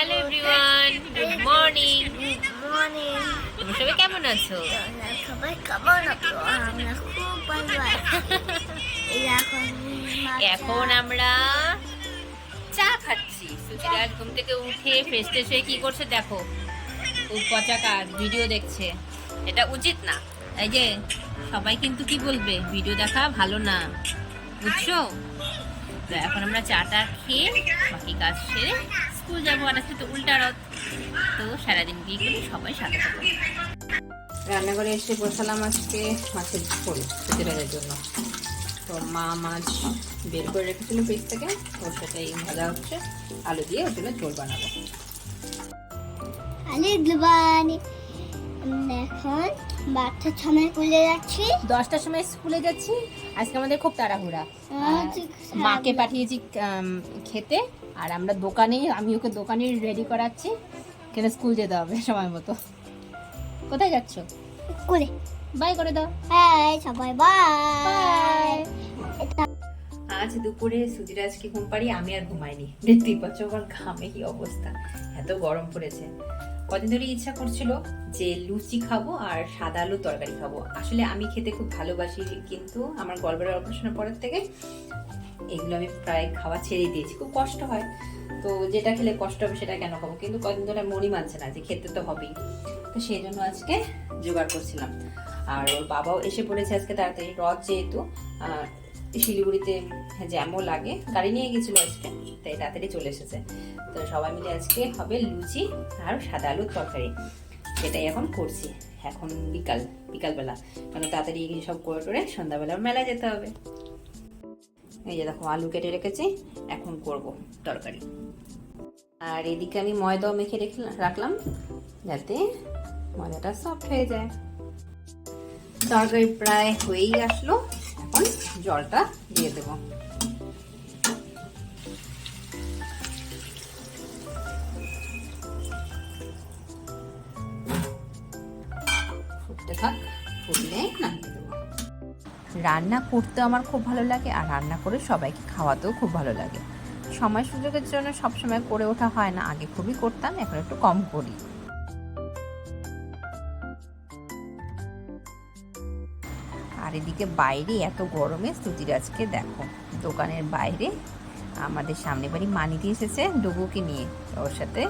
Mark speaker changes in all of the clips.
Speaker 1: Hello everyone, good morning.
Speaker 2: Morning.
Speaker 1: তোমরা সবাই কেমন আছো?
Speaker 2: সবাই কেমন আছো? আমরা খুব ভালো আছি।
Speaker 1: এখন আমরা চা খাচ্ছি। সুচিরাজ ঘুম থেকে উঠে ফ্রেশ ট্রেশ হয়ে কি করছে দেখো, ও পচা কাজ ভিডিও দেখছে। এটা উচিত না। এই যে সবাই কিন্তু কি বলবে, ভিডিও দেখা ভালো না, বুঝছো? তো এখন আমরা চাটা খেয়ে বাকি কাজ সেরে স্কুল যাবো। আর আজকে তো উল্টা রথ, তো সারাদিন কি করি সবাই সাথে থাকো। রান্নাঘরে এসে বসালাম আজকে মাছের ঝোল সুচিরাজের জন্য। তো মা মাছ বের করে রেখেছিল ফ্রিজ থেকে, ওর সাথে ভাজা হচ্ছে, আলু দিয়ে ওর জন্য ঝোল বানাবো।
Speaker 2: এখন বাচ্চার সময় স্কুলে যাচ্ছি,
Speaker 1: 10টার সময় স্কুলে যাচ্ছি। আজকে আমাদের খুব তাড়াহুড়া, মাকে পাঠিয়েছি খেতে, আর আমরা দোকানেই, আমি ওকে দোকানে রেডি করাচ্ছি, কেন স্কুল যেতে হবে সময় মতো। কোথায় যাচ্ছ?
Speaker 2: স্কুলে।
Speaker 1: বাই করে দাও।
Speaker 2: হ্যাঁ সবাই বাই।
Speaker 1: আজ দুপুরে সুচিরাজকে ঘুম পাড়িয়ে আমি আর ঘুমাইনি। দেখতেই পাচ্ছ আমার ঘামে কি অবস্থা, এত গরম পড়েছে। কদিন ধরে ইচ্ছা করছিল যে লুচি খাবো আর সাদা আলু তরকারি খাবো। আসলে আমি খেতে খুব ভালোবাসি, কিন্তু আমার গলব্লাডার অপারেশনের পরের থেকে এগুলো আমি প্রায় খাওয়া ছেড়ে দিয়েছি, খুব কষ্ট হয়। তো যেটা খেলে কষ্ট হবে সেটা কেন খাবো, কিন্তু কদিন ধরে মনই মানছে না যে খেতে তো হবেই। তো সেই জন্য আজকে জোগাড় করছিলাম। আর ওর বাবাও এসে পড়েছে আজকে তাড়াতাড়ি, রথ যেহেতু শিলিগুড়িতে জ্যামও লাগে, গাড়ি নিয়ে গেছিল আজকে, তাই তাড়াতাড়ি চলে এসেছে। তো সবাই মিলে আজকে হবে লুচি আর সাদা আলুর তরকারি, সেটাই এখন করছি। এখন বিকালবেলা, মানে তাড়াতাড়ি সব করে টোরে সন্ধ্যাবেলা মেলায় যেতে হবে। এই যে দেখো আলু কেটে রেখেছি, এখন করব তরকারি। আর এদিকে আমি ময়দাও মেখে রাখলাম যাতে ময়দাটা সফট হয়ে যায়। তরকারি প্রায় হয়েই আসলো, এখন জলটা দিয়ে দেব। ফুটতে থাক, ফুটলে নামিয়ে দেবো। রান্না করতে আমার খুব ভালো লাগে, আর রান্না করে সবাইকে খাওয়াতেও খুব ভালো লাগে। সময় সুযোগের জন্য সবসময় করে ওঠা হয় না, আগে খুবই করতাম, এখন একটু কম করি। আর এদিকে বাইরে এত গরমে সুচিরাজকে দেখো দোকানের বাইরে আমাদের সামনে বাড়ি মানি দিয়ে এসেছে ডুগুকে নিয়ে, ওর সাথে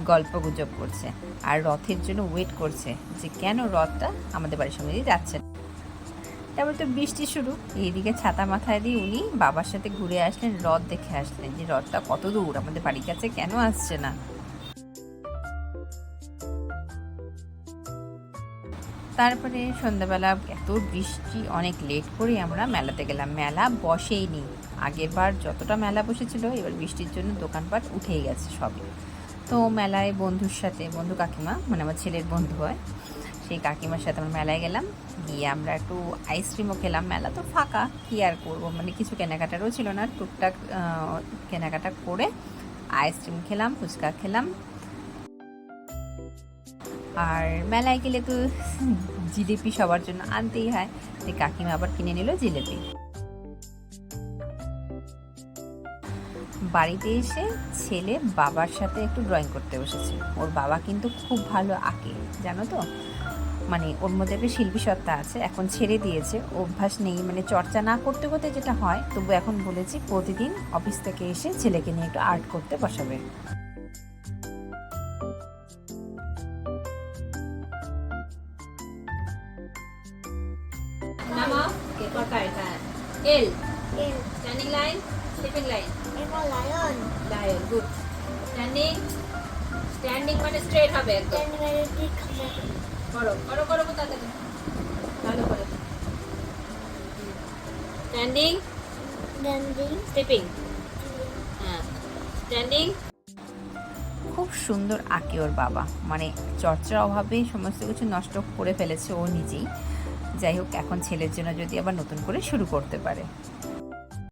Speaker 1: গল্প গুজব করছে, আর রথের জন্য ওয়েট করছে যে কেন রথটা আমাদের বাড়ির সামনে দিয়ে যাচ্ছে। তারপর তো বৃষ্টি শুরু, এইদিকে ছাতা মাথায় দিয়ে উনি বাবার সাথে ঘুরে আসলেন, রথ দেখে আসলেন যে রথটা কত দূর আমাদের বাড়ির কাছে কেন আসছে না। তারপরে সন্ধ্যাবেলা এত বৃষ্টি, অনেক লেট করে আমরা মেলাতে গেলাম। মেলা বসেইনি, আগের বার যতটা মেলা বসেছিল এবার বৃষ্টির জন্য দোকানপাট উঠেই গেছে সবই। তো মেলায় বন্ধুর সাথে, বন্ধু কাকিমা মানে আমার ছেলের বন্ধু হয়, সেই কাকিমার সাথে আমরা মেলায় গেলাম, গিয়ে আমরা একটু আইসক্রিমও খেলাম। মেলা তো ফাঁকা, কি আর করবো, মানে কিছু কেনাকাটারও ছিল না, টুকটাক কেনাকাটা করে আইসক্রিম খেলাম, ফুচকা খেলাম। আর মেলায় গেলে তো জিলিপি সবার জন্য আনতেই হয়, তাই কাকিমা আবার কিনে নিল জিলিপি। বাড়িতে এসে ছেলে বাবার সাথে একটু ড্রয়িং করতে বসেছে। ওর বাবা কিন্তু খুব ভালো আঁকে, জানো তো, মানে ওর মধ্যে একটা শিল্পী সত্তা আছে। এখন ছেড়ে দিয়েছে, অভ্যাস নেই, মানে চর্চা না করতে করতে যেটা হয়, তবু এখন বলেছি প্রতিদিন অফিস থেকে এসে ছেলেকে নিয়ে একটু আর্ট করতে বসাবে। L. Standing line, sleeping line.
Speaker 2: Lion.
Speaker 1: Lion, good. Standing মানে straight হবে একদম। করো তাড়াতাড়ি, ভালো করে। Standing, stepping. হ্যাঁ, standing. খুব সুন্দর আঁকে ওর বাবা, মানে চর্চার অভাবে সমস্ত কিছু নষ্ট করে ফেলেছে ও নিজেই। যাই হোক, এখন ছেলের জন্য যদি আবার নতুন করে শুরু করতে পারে।